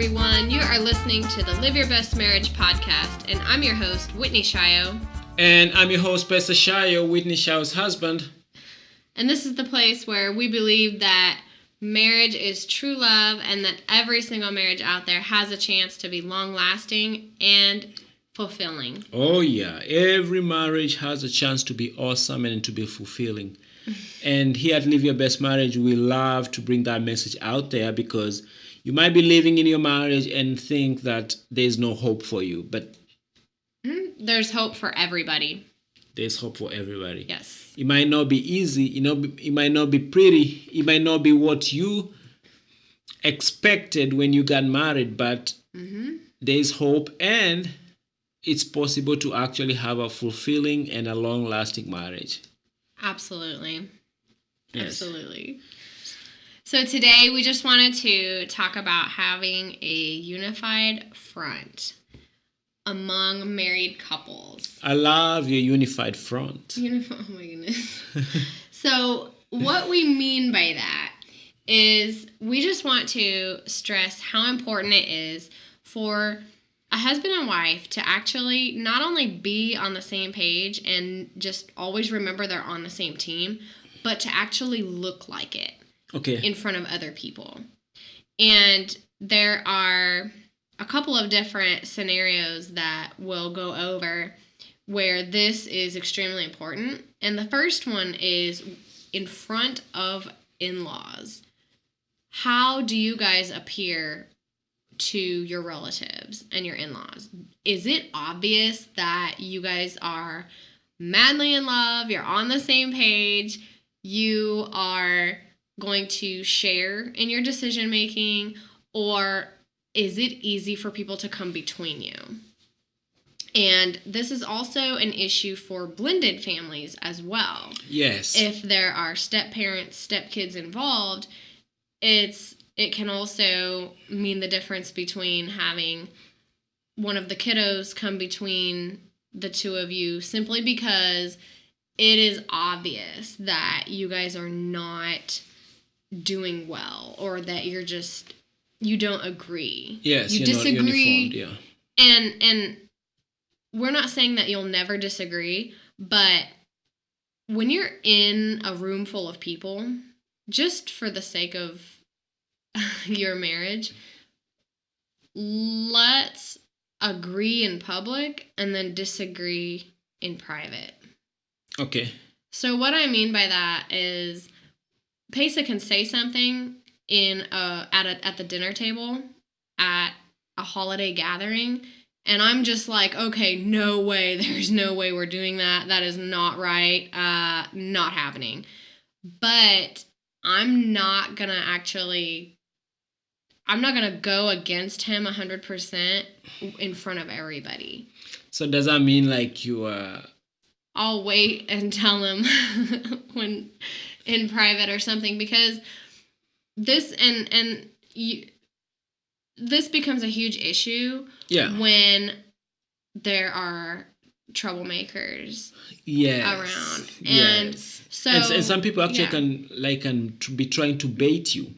everyone. You are listening to the Live Your Best Marriage podcast, and I'm your host, Whitney Shayo. And I'm your host, Pesa Shayo, Whitney Shayo's husband. And this is the place where we believe that marriage is true love and that every single marriage out there has a chance to be long-lasting and fulfilling. Oh, yeah. Every marriage has a chance to be awesome and to be fulfilling. And here at Live Your Best Marriage, we love to bring that message out there because you might be living in your marriage and think that there's no hope for you, but there's hope for everybody. There's hope for everybody. Yes. It might not be easy, it might not be pretty, it might not be what you expected when you got married, but there's hope and it's possible to actually have a fulfilling and a long-lasting marriage. Absolutely. Yes. Absolutely. So today we just wanted to talk about having a unified front among married couples. I love your unified front. Oh my goodness. So what we mean by that is we just want to stress how important it is for a husband and wife to actually not only be on the same page and just always remember they're on the same team, but to actually look like it. Okay. In front of other people. And there are a couple of different scenarios that we'll go over where this is extremely important. And the first one is in front of in-laws. How do you guys appear to your relatives and your in-laws? Is it obvious that you guys are madly in love, you're on the same page, you are going to share in your decision making, or is it easy for people to come between you? And this is also an issue for blended families as well. Yes. If there are step-parents, step-kids involved, it can also mean the difference between having one of the kiddos come between the two of you simply because it is obvious that you guys are not doing well or that you don't agree. Yes, you you're disagree. not uniformed, yeah. And we're not saying that you'll never disagree, but when you're in a room full of people, just for the sake of your marriage, let's agree in public and then disagree in private. Okay. So what I mean by that is Pesa can say something at the dinner table at a holiday gathering, and I'm just like, okay, no way, there's no way we're doing that. That is not right. Not happening. But I'm not gonna go against him 100% in front of everybody. So does that mean like you are... I'll wait and tell him when in private or something, because this this becomes a huge issue when there are troublemakers around. And so and some people actually can be trying to bait you.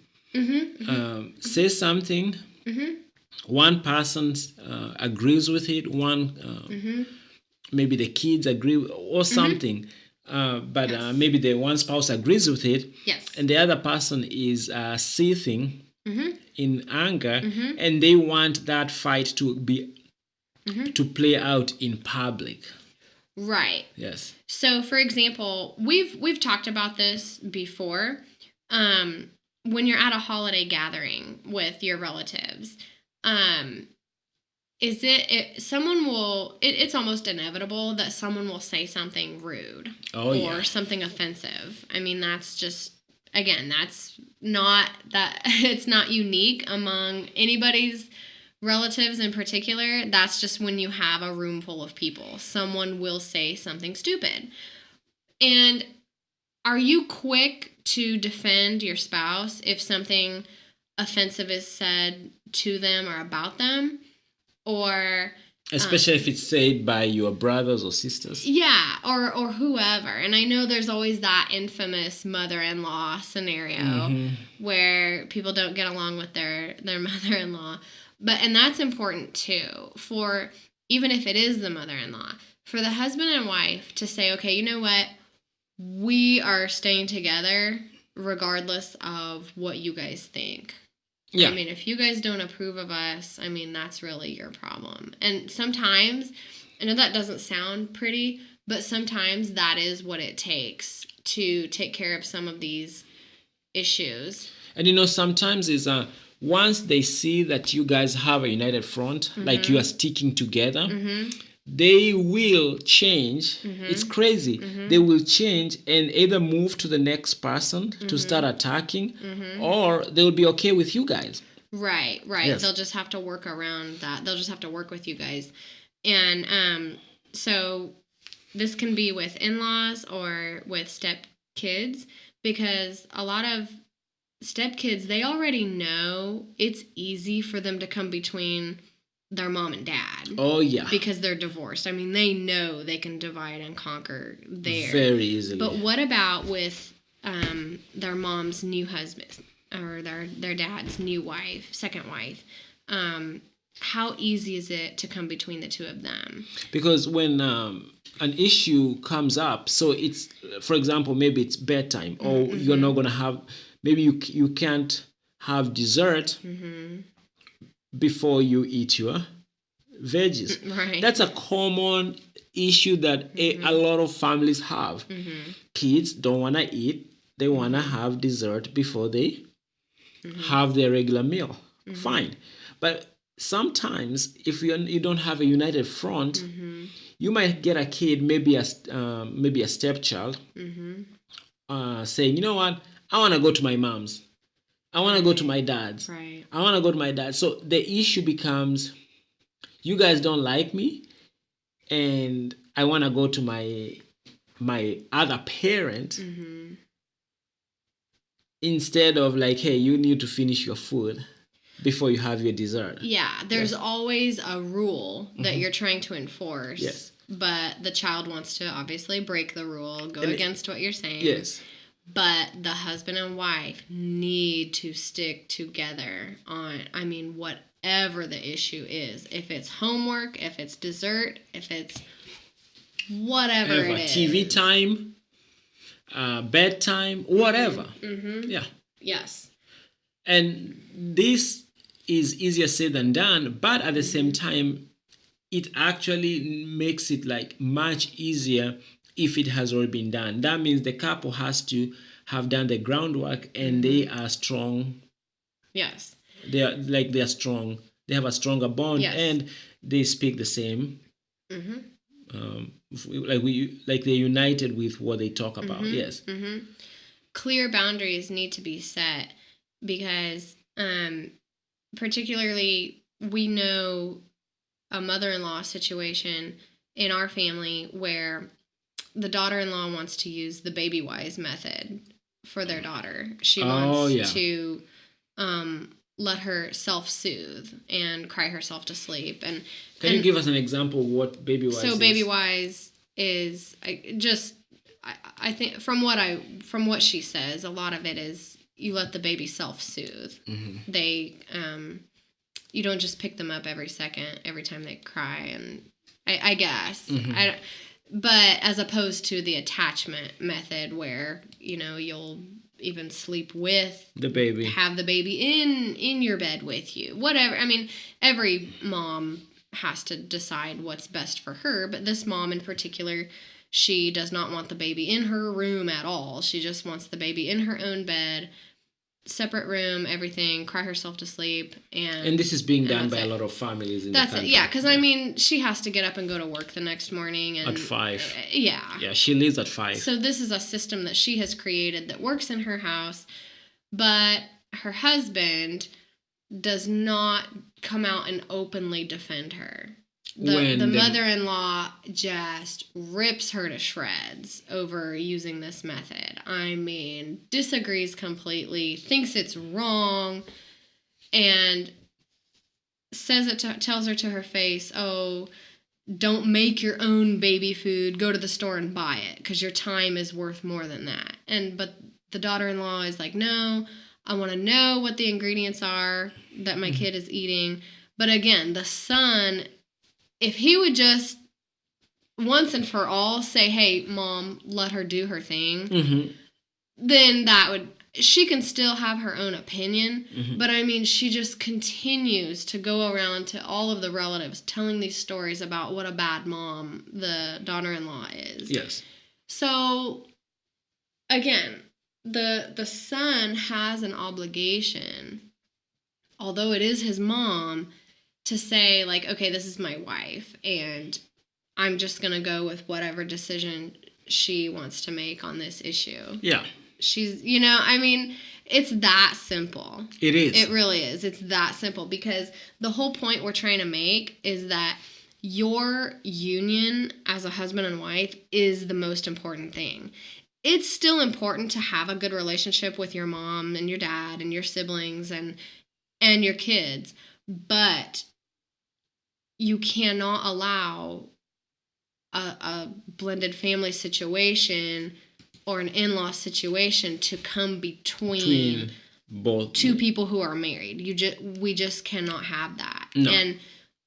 Say something, one person agrees with it, one maybe the kids agree or something, but maybe the one spouse agrees with it, and the other person is seething in anger, and they want that fight to be to play out in public. Right. Yes. So, for example, we've talked about this before. When you're at a holiday gathering with your relatives, it's almost inevitable that someone will say something rude or something offensive. I mean, that's just, again, it's not unique among anybody's relatives in particular. That's just when you have a room full of people. Someone will say something stupid. And are you quick to defend your spouse if something offensive is said to them or about them? Or especially if it's said by your brothers or sisters. Yeah, or whoever. And I know there's always that infamous mother-in-law scenario where people don't get along with their mother-in-law. And that's important too, for even if it is the mother-in-law, for the husband and wife to say, okay, you know what? We are staying together regardless of what you guys think. Yeah. I mean, if you guys don't approve of us, I mean, that's really your problem. And sometimes, I know that doesn't sound pretty, but sometimes that is what it takes to take care of some of these issues. And sometimes is once they see that you guys have a united front, like you are sticking together, they will change. It's crazy. They will change and either move to the next person to start attacking, or they'll be okay with you guys. Right. Yes. They'll just have to work around that. They'll just have to work with you guys. And so this can be with in-laws or with stepkids, because a lot of stepkids, they already know it's easy for them to come between their mom and dad. Oh, yeah. Because they're divorced. I mean, they know they can divide and conquer there. Very easily. But what about with their mom's new husband or their dad's new wife, second wife? How easy is it to come between the two of them? Because when an issue comes up, so it's, for example, maybe it's bedtime, or you're not going to have, maybe you can't have dessert before you eat your veggies. Right. That's a common issue that a lot of families have. Kids don't want to eat. They want to have dessert before they have their regular meal. Fine. But sometimes if you don't have a united front, you might get a kid, maybe a stepchild, saying, you know what, I want to go to my mom's. I want to go to my dad's. Right. I want to go to my dad. So the issue becomes, you guys don't like me, and I want to go to my other parent, instead of like, hey, you need to finish your food before you have your dessert. Yeah, there's always a rule that you're trying to enforce. Yes. But the child wants to obviously break the rule, go against what you're saying. Yes. But the husband and wife need to stick together on, I mean, whatever the issue is. If it's homework, if it's dessert, if it's whatever it is. TV time, bedtime, whatever. Yeah. Yes. And this is easier said than done, but at the same time, it actually makes it like much easier if it has already been done. That means the couple has to have done the groundwork, and they are strong. Yes. They're strong. They have a stronger bond, and they speak the same. Like they're united with what they talk about. Yes. Clear boundaries need to be set, because particularly we know a mother-in-law situation in our family where the daughter-in-law wants to use the baby wise method for their daughter. She wants to let her self-soothe and cry herself to sleep. And can you give us an example of what baby wise is? So baby wise is I think from what she says, a lot of it is you let the baby self-soothe. They you don't just pick them up every time they cry, and I guess but as opposed to the attachment method where you'll even sleep with the baby, have the baby in your bed with you, whatever. I mean, every mom has to decide what's best for her, but this mom in particular, she does not want the baby in her room at all. She just wants the baby in her own bed, separate room, everything, cry herself to sleep. And this is being done by a lot of families in the country. Yeah, because I mean, she has to get up and go to work the next morning. And, at 5. Yeah, she leaves at 5. So this is a system that she has created that works in her house, but her husband does not come out and openly defend her. The mother-in-law just rips her to shreds over using this method. I mean, disagrees completely, thinks it's wrong, and tells her to her face, "Oh, don't make your own baby food. Go to the store and buy it, because your time is worth more than that." But the daughter-in-law is like, "No, I want to know what the ingredients are that my kid is eating. But again, the son, if he would just once and for all say, hey, mom, let her do her thing, then she can still have her own opinion. But I mean, she just continues to go around to all of the relatives telling these stories about what a bad mom the daughter-in-law is. Yes. So again, the son has an obligation, although it is his mom, to say, like, okay, this is my wife, and I'm just going to go with whatever decision she wants to make on this issue. Yeah. She's, I mean, it's that simple. It is. It really is. It's that simple, because the whole point we're trying to make is that your union as a husband and wife is the most important thing. It's still important to have a good relationship with your mom and your dad and your siblings and your kids, but you cannot allow a blended family situation or an in-law situation to come between both two people who are married. We just cannot have that. No.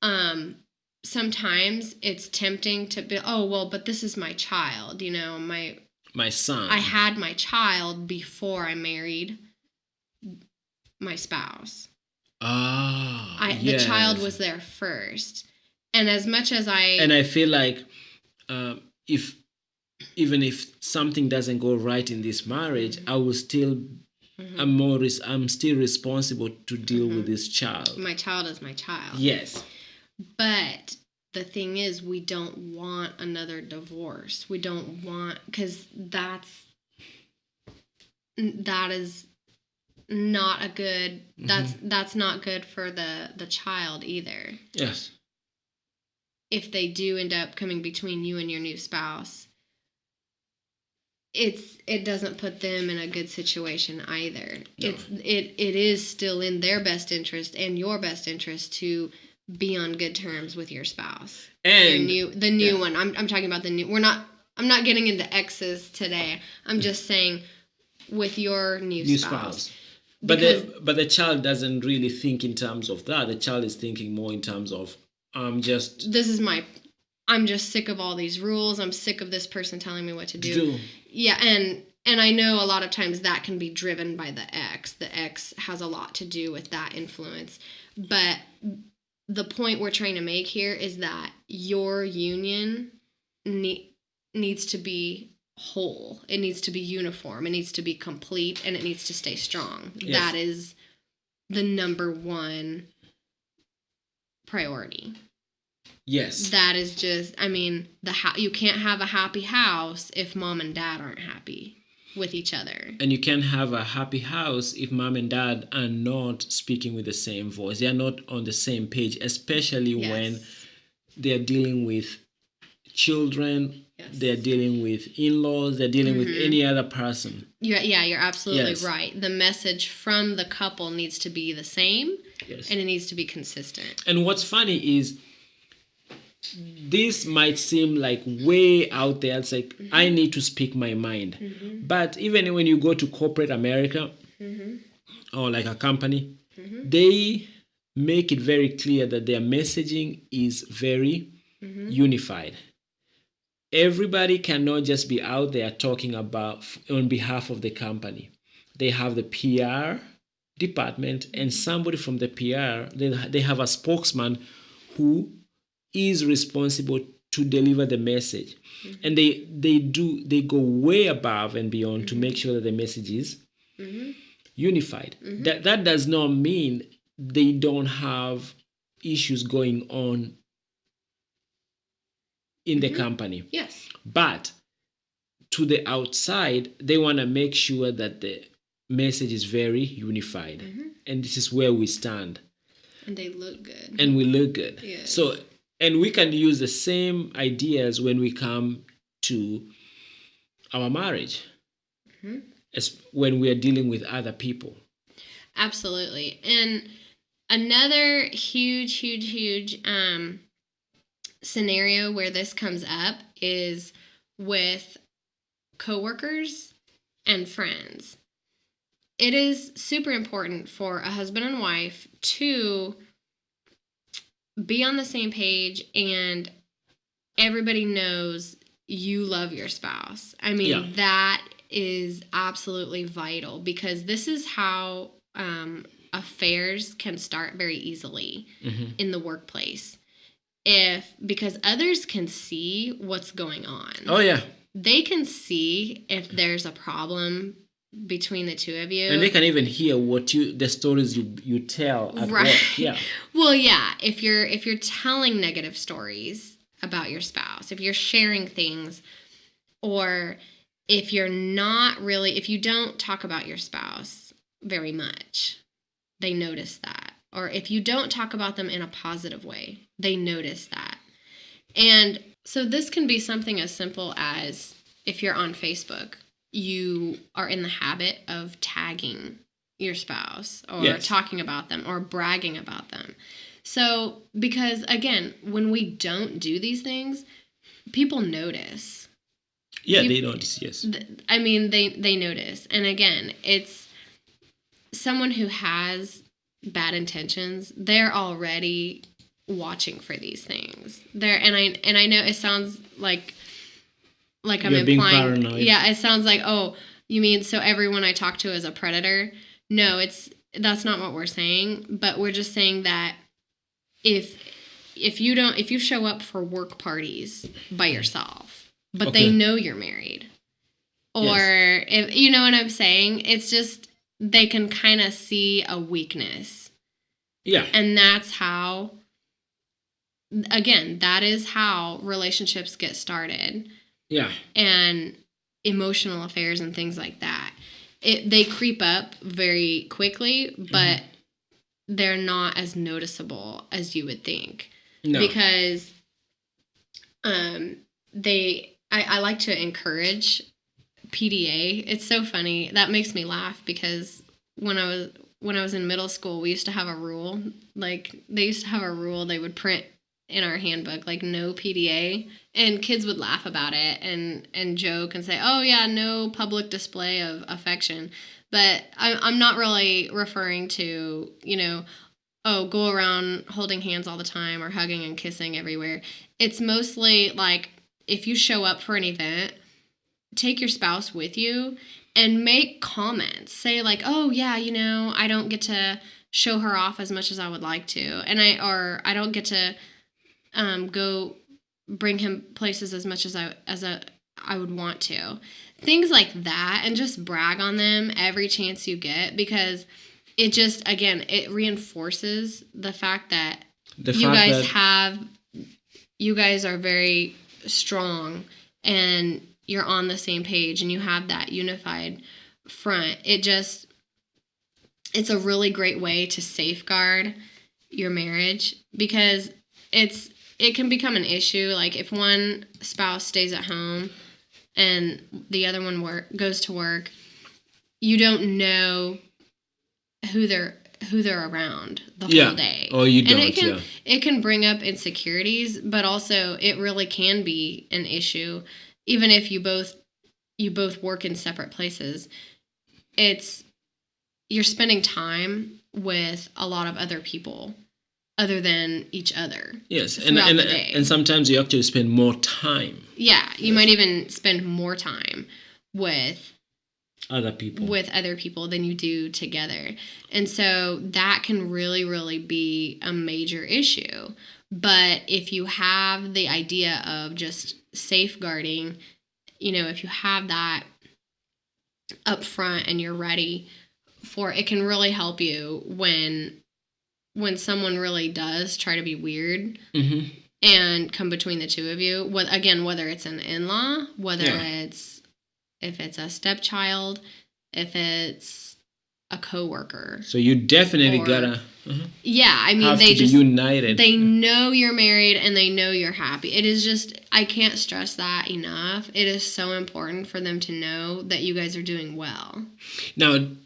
And sometimes it's tempting to be, oh, well, but this is my child, my son. I had my child before I married my spouse. Yes. The child was there first. And as much as And I feel like even if something doesn't go right in this marriage, I will still I'm still responsible to deal with this child. My child is my child. Yes. But the thing is, we don't want another divorce. We don't want, because that is not a good, that's not good for the child either. Yes. If they do end up coming between you and your new spouse, it doesn't put them in a good situation either. No. It is still in their best interest and your best interest to be on good terms with your spouse. And the new one. I'm talking about the new. I'm not getting into exes today. I'm just saying with your new spouse. But the child doesn't really think in terms of that. The child is thinking more in terms of I'm just sick of all these rules. I'm sick of this person telling me what to do. Yeah, and I know a lot of times that can be driven by the ex. The ex has a lot to do with that influence. But the point we're trying to make here is that your union needs to be whole. It needs to be uniform. It needs to be complete, and it needs to stay strong. Yes. That is the number one priority. Yes. That is just, I mean, you can't have a happy house if mom and dad aren't happy with each other. And you can't have a happy house if mom and dad are not speaking with the same voice. They are not on the same page, especially when they're dealing with children, they're dealing with in-laws, they're dealing with any other person. You're absolutely right. The message from the couple needs to be the same, and it needs to be consistent. And what's funny is, this might seem like way out there. It's like, I need to speak my mind. But even when you go to corporate America or like a company, they make it very clear that their messaging is very unified. Everybody cannot just be out there talking about on behalf of the company. They have the PR department, and somebody from the PR, they have a spokesman who is responsible to deliver the message. And they go way above and beyond to make sure that the message is unified. That does not mean they don't have issues going on in the company. Yes. But to the outside, they want to make sure that the message is very unified. And this is where we stand. And they look good. And we look good. Yes. So, and we can use the same ideas when we come to our marriage, as when we are dealing with other people. Absolutely. And another huge scenario where this comes up is with coworkers and friends. It is super important for a husband and wife to be on the same page, and everybody knows you love your spouse. I mean, that is absolutely vital, because this is how affairs can start very easily in the workplace. Because others can see what's going on. Oh, yeah. They can see if there's a problem between the two of you. And they can even hear the stories you tell at work. Yeah. Well, yeah. If you're telling negative stories about your spouse, if you're sharing things, or if you don't talk about your spouse very much, they notice that. Or if you don't talk about them in a positive way, they notice that. And so this can be something as simple as, if you're on Facebook, you are in the habit of tagging your spouse, or talking about them, or bragging about them. So, because again, when we don't do these things, people notice. Yeah, they notice, yes. I mean, they notice. And again, it's someone who has bad intentions. They're already watching for these things. And I know it sounds like I'm You're implying, being paranoid. Yeah, it sounds like, oh, you mean so everyone I talk to is a predator? No, that's not what we're saying. But we're just saying that if you show up for work parties by yourself, but they know you're married, or if you know what I'm saying, it's just they can kind of see a weakness. Yeah. And that's how, again, that is how relationships get started. Yeah. And emotional affairs and things like that. They creep up very quickly, but they're not as noticeable as you would think. No. Because I like to encourage PDA. It's so funny. That makes me laugh, because when I was in middle school, we used to have a rule. Like, they used to have a rule they would print in our handbook, like, no PDA. And kids would laugh about it and joke and say, oh, yeah, no public display of affection. But I'm not really referring to, go around holding hands all the time or hugging and kissing everywhere. It's mostly like, if you show up for an event, take your spouse with you and make comments. Say like, oh, yeah, I don't get to show her off as much as I would like to. And I don't get to go bring him places as much as I would want to. Things like that, and just brag on them every chance you get, because it just, again, it reinforces the fact that you guys are very strong, and you're on the same page, and you have that unified front. It's a really great way to safeguard your marriage, because it can become an issue. Like, if one spouse stays at home and the other one goes to work, you don't know who they're around the whole day. Oh, you don't. It can bring up insecurities, but also it really can be an issue, even if you both work in separate places. You're spending time with a lot of other people other than each other. Yes, and sometimes you actually spend more time. Yeah, you might even spend more time with other people than you do together. And so that can really, really be a major issue. But if you have the idea of just safeguarding, if you have that up front and you're ready for it, can really help you when someone really does try to be weird and come between the two of you. Whether it's an in-law, if it's a stepchild, if it's a coworker. So you definitely gotta. Yeah, I mean, they just be united. They know you're married and they know you're happy. It is just, I can't stress that enough. It is so important for them to know that you guys are doing well. Now, do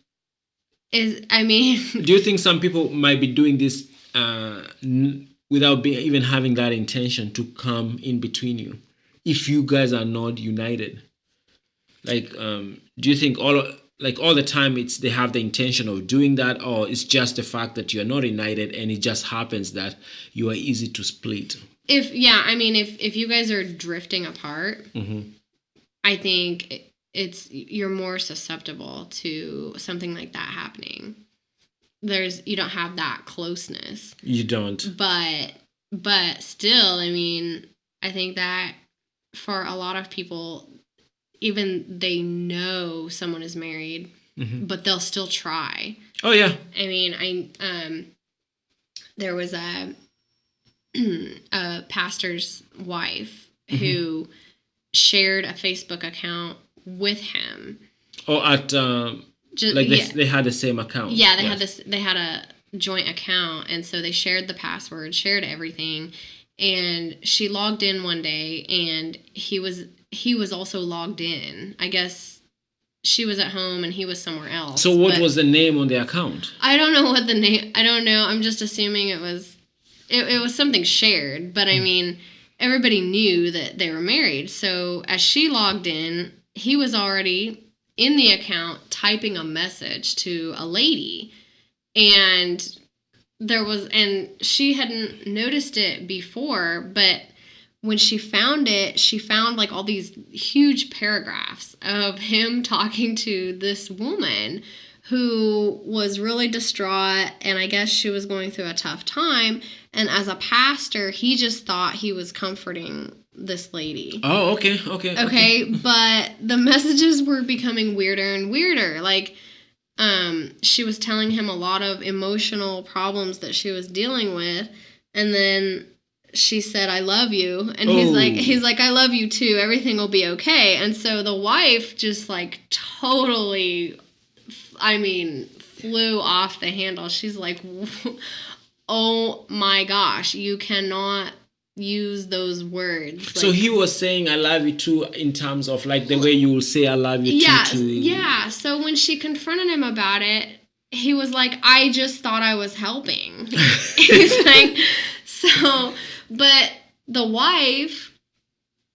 you think some people might be doing this without even having that intention to come in between you, if you guys are not united? Like, do you think like all the time they have the intention of doing that, or it's just the fact that you're not united and it just happens that you are easy to split? If you guys are drifting apart, I think you're more susceptible to something like that happening. You don't have that closeness. You don't. But still, I mean, I think that for a lot of people, even they know someone is married, but they'll still try. Oh yeah. I mean, there was a pastor's wife who shared a Facebook account with him. Oh, they had the same account. Yeah, they had a joint account, and so they shared the password, shared everything, and she logged in one day, and he was also logged in. I guess she was at home and he was somewhere else. So what was the name on the account? I don't know what the name. I don't know. I'm just assuming it was something shared, but I mean, everybody knew that they were married. So as she logged in, he was already in the account typing a message to a lady, and she hadn't noticed it before, but when she found it, she found like all these huge paragraphs of him talking to this woman who was really distraught, and I guess she was going through a tough time. And as a pastor, he just thought he was comforting this lady. Oh, okay. But the messages were becoming weirder and weirder. Like, she was telling him a lot of emotional problems that she was dealing with, and then she said, "I love you," and he's like, "I love you too. Everything will be okay." And so the wife just like totally, flew off the handle. She's like, "Oh my gosh, you cannot use those words." So he was saying "I love you too" in terms of like the way you will say "I love you too." Yeah. So when she confronted him about it, he was like, "I just thought I was helping." He's like, so, but the wife.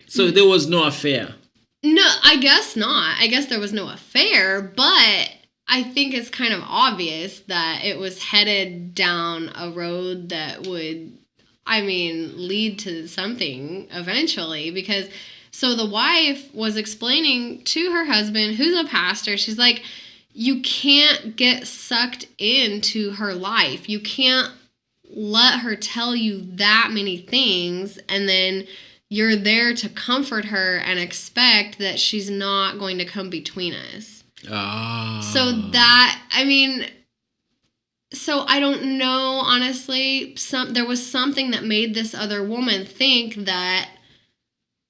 So there was no affair. No, I guess not. I guess there was no affair, but I think it's kind of obvious that it was headed down a road that would, lead to something eventually, because so the wife was explaining to her husband, who's a pastor, she's like, you can't get sucked into her life. You can't let her tell you that many things, and then you're there to comfort her and expect that she's not going to come between us. So that, so I don't know, honestly. There was something that made this other woman think that,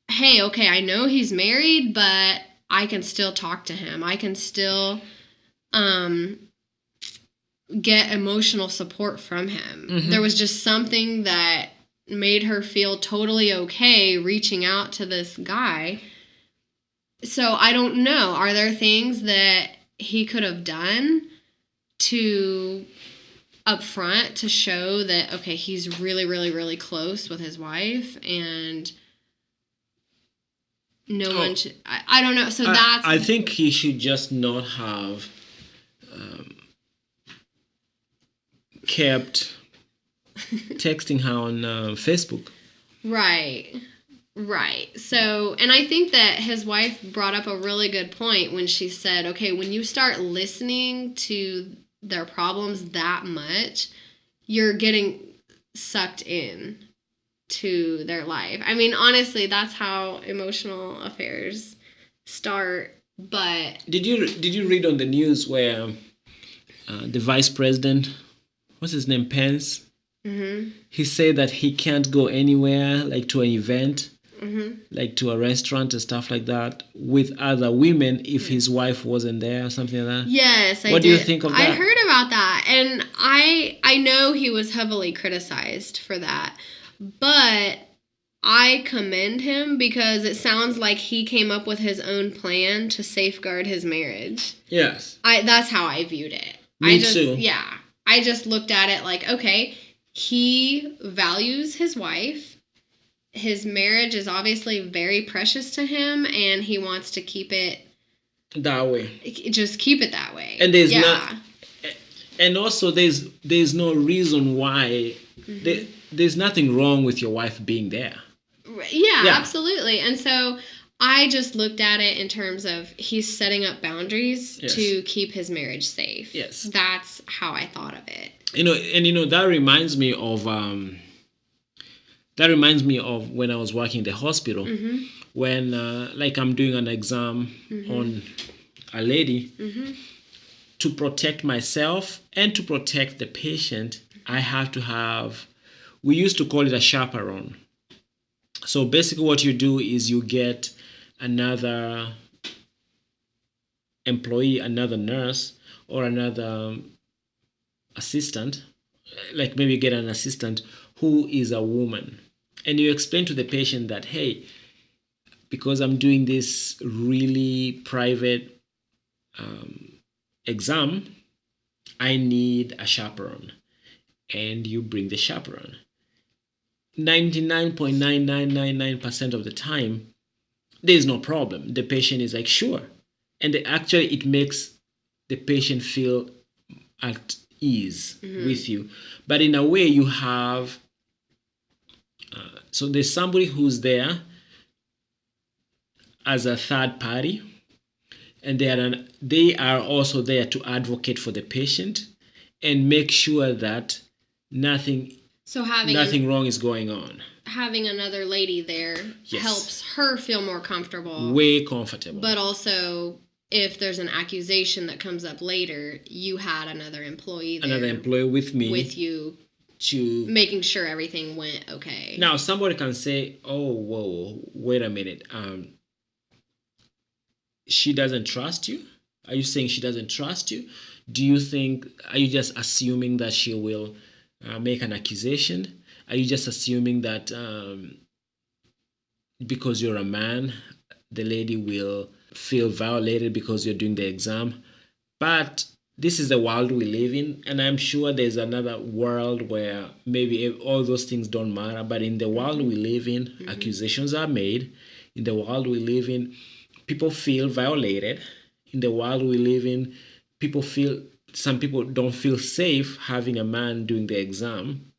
hey, okay, I know he's married, but I can still talk to him. I can still get emotional support from him. Mm-hmm. There was just something that made her feel totally okay reaching out to this guy. So I don't know. Are there things that he could have done to up front to show that, okay, he's really, really, really close with his wife, and no one should... I don't know. So I think he should just not have kept texting her on Facebook. Right. So, and I think that his wife brought up a really good point when she said, okay, when you start listening to their problems that much, you're getting sucked in to their life. Honestly, that's how emotional affairs start. But did you read on the news where the vice president, what's his name, Pence? Mm-hmm. He said that he can't go anywhere, like to an event, mm-hmm. like to a restaurant and stuff like that, with other women if his wife wasn't there or something like that. Yes, What do you think of that? I heard about that, and I know he was heavily criticized for that, but I commend him because it sounds like he came up with his own plan to safeguard his marriage. Yes. That's how I viewed it. Me too. Yeah. I just looked at it like, okay, he values his wife. His marriage is obviously very precious to him, and he wants to keep it that way. Just keep it that way. And there's also there's no reason why there's nothing wrong with your wife being there. Yeah, absolutely. And so I just looked at it in terms of he's setting up boundaries to keep his marriage safe. Yes. That's how I thought of it. That reminds me of when I was working in the hospital, when like I'm doing an exam on a lady. To protect myself and to protect the patient, I have to have, we used to call it a chaperone. So basically what you do is you get another employee, another nurse, or another assistant, like maybe you get an assistant who is a woman. And you explain to the patient that, hey, because I'm doing this really private exam, I need a chaperone. And you bring the chaperone. 99.9999% of the time, there's no problem. The patient is like, sure. And actually, it makes the patient feel at ease with you. But in a way, you have, so there's somebody who's there as a third party, and they are also there to advocate for the patient and make sure that nothing wrong is going on. Having another lady there helps her feel more comfortable. Way comfortable. But also, if there's an accusation that comes up later, you had another employee there. Another employee with me. With you. To making sure everything went okay. Now, somebody can say, oh, whoa, wait a minute. She doesn't trust you? Are you saying she doesn't trust you? Are you just assuming that she will make an accusation? Are you just assuming that because you're a man, the lady will feel violated because you're doing the exam? But this is the world we live in, and I'm sure there's another world where maybe all those things don't matter. But in the world we live in, accusations are made. In the world we live in, people feel violated. In the world we live in, some people don't feel safe having a man doing the exam.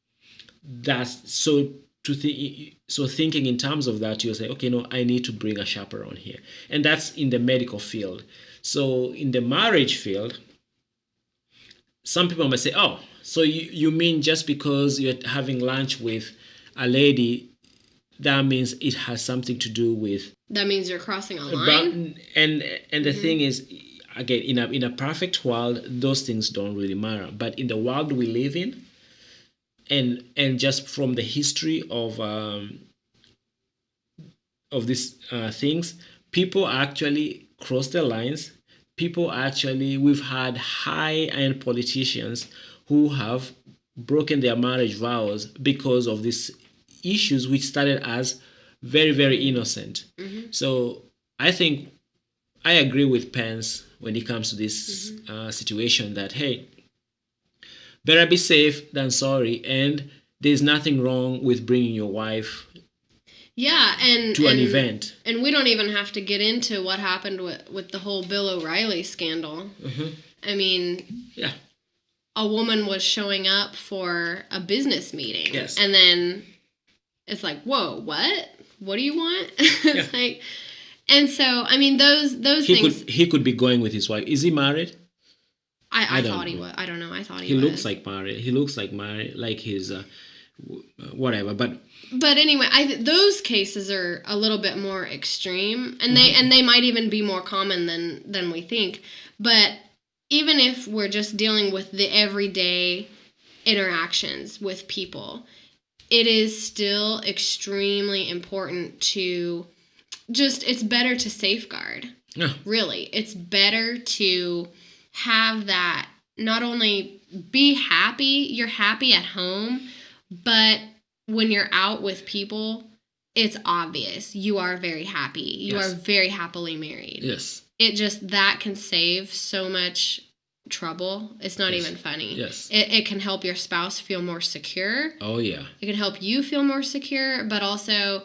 Thinking in terms of that, you'll say, okay, no, I need to bring a chaperone here. And that's in the medical field. So in the marriage field, some people might say, oh, so you mean just because you're having lunch with a lady, that means it has something to do with... That means you're crossing a line? And the thing is, again, in a perfect world, those things don't really matter. But in the world we live in, and just from the history of these things, people actually cross the lines. We've had high-end politicians who have broken their marriage vows because of these issues, which started as very, very innocent. So I think I agree with Pence when it comes to this situation that, hey, better be safe than sorry, and there's nothing wrong with bringing your wife to an event. And we don't even have to get into what happened with the whole Bill O'Reilly scandal. I mean, a woman was showing up for a business meeting. Yes. And then it's like, whoa, what? What do you want? It's like, and so, I mean, those things. He could be going with his wife. Is he married? I thought he was. I don't know. I thought he was. He looks like married. He looks like married, like his whatever. But anyway, those cases are a little bit more extreme, and they might even be more common than we think. But even if we're just dealing with the everyday interactions with people, it is still extremely important to it's better to safeguard. Yeah. Really, it's better to have that, not only be happy, you're happy at home, but when you're out with people, it's obvious you are very happy. You are very happily married. Yes. That can save so much trouble. It's not even funny. Yes. It can help your spouse feel more secure. Oh, yeah. It can help you feel more secure, but also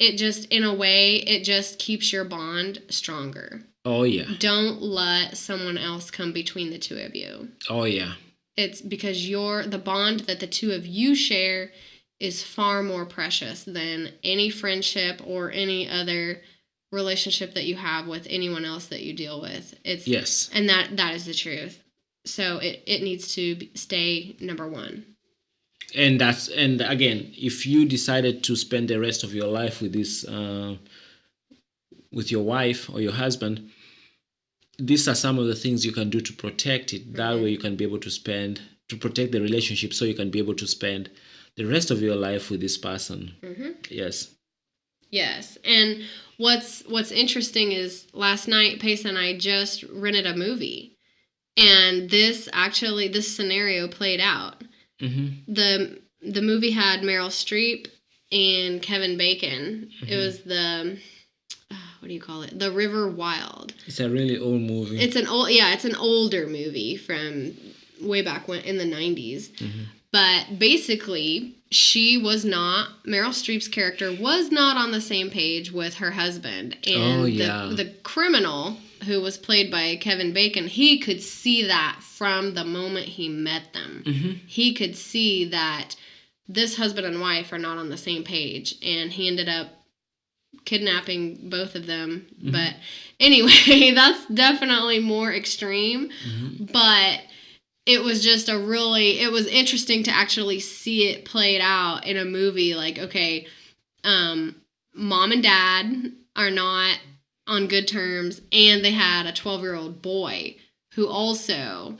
in a way, it just keeps your bond stronger. Oh, yeah. Don't let someone else come between the two of you. Oh, yeah. It's because the bond that the two of you share is far more precious than any friendship or any other relationship that you have with anyone else that you deal with. Yes. And that is the truth. So it needs to stay number one. And again, if you decided to spend the rest of your life with this with your wife or your husband, these are some of the things you can do to protect it. Mm-hmm. That way you can be able to protect the relationship, so you can be able to spend the rest of your life with this person. Mm-hmm. Yes. And what's interesting is last night Pesa and I just rented a movie, and this scenario played out. Mm-hmm. The movie had Meryl Streep and Kevin Bacon. Mm-hmm. It was what do you call it? The River Wild. It's a really old movie. It's an older movie from way back in the 90s. Mm-hmm. But basically, Meryl Streep's character was not on the same page with her husband. And the criminal, who was played by Kevin Bacon, he could see that from the moment he met them. Mm-hmm. He could see that this husband and wife are not on the same page. And he ended up kidnapping both of them. Mm-hmm. But anyway, that's definitely more extreme. Mm-hmm. But it was just it was interesting to actually see it played out in a movie. Like, okay, mom and dad are not on good terms, and they had a 12-year-old boy who also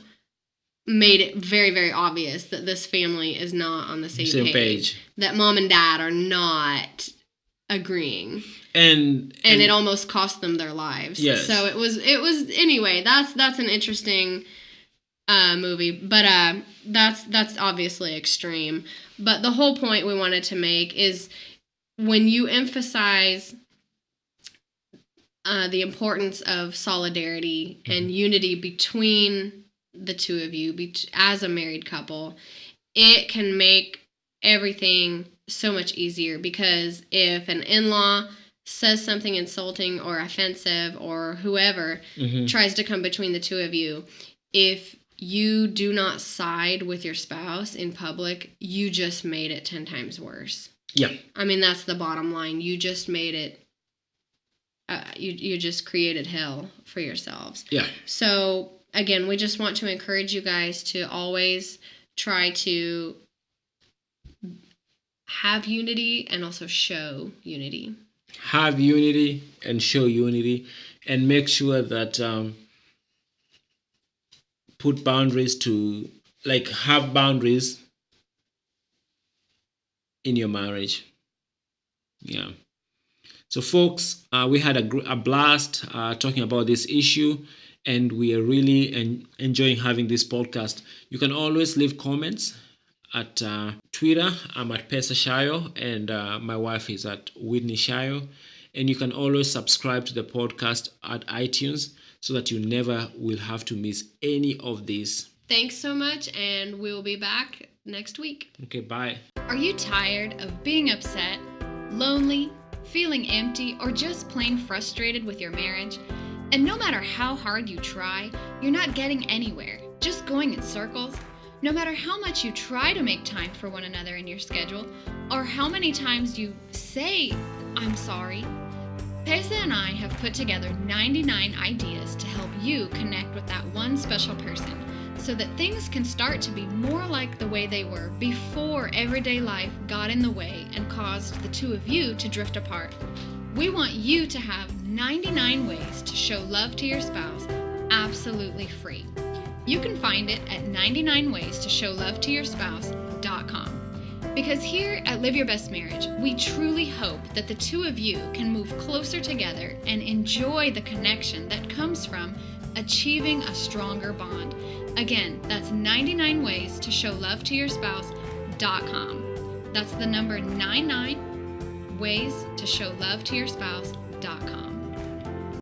made it very, very obvious that this family is not on the same page. That mom and dad are not agreeing. And it almost cost them their lives. Yes. So it was anyway, that's an interesting movie, but that's obviously extreme. But the whole point we wanted to make is when you emphasize the importance of solidarity and unity between the two of you as a married couple, it can make everything so much easier. Because if an in-law says something insulting or offensive, or whoever tries to come between the two of you, if you do not side with your spouse in public, you just made it 10 times worse. Yeah. I mean, that's the bottom line. You just made it, you just created hell for yourselves. Yeah. So, again, we just want to encourage you guys to always try to have unity and also show unity. Have unity and show unity, and make sure that put boundaries have boundaries in your marriage. Yeah. So, folks, we had a blast talking about this issue, and we are really enjoying having this podcast. You can always leave comments at Twitter. I'm at Pesa Shayo, and my wife is at Whitney Shayo. And you can always subscribe to the podcast at iTunes, so that you never will have to miss any of these. Thanks so much, and we'll be back next week. Okay, bye. Are you tired of being upset, lonely, feeling empty, or just plain frustrated with your marriage? And no matter how hard you try, you're not getting anywhere, just going in circles? No matter how much you try to make time for one another in your schedule, or how many times you say, "I'm sorry," Pesa and I have put together 99 ideas to help you connect with that one special person, so that things can start to be more like the way they were before everyday life got in the way and caused the two of you to drift apart. We want you to have 99 ways to show love to your spouse, absolutely free. You can find it at 99waystoshowlovetoyourspouse.com. Because here at Live Your Best Marriage, we truly hope that the two of you can move closer together and enjoy the connection that comes from achieving a stronger bond. Again, that's 99waystoshowlovetoyourspouse.com. That's the number 99waystoshowlovetoyourspouse.com.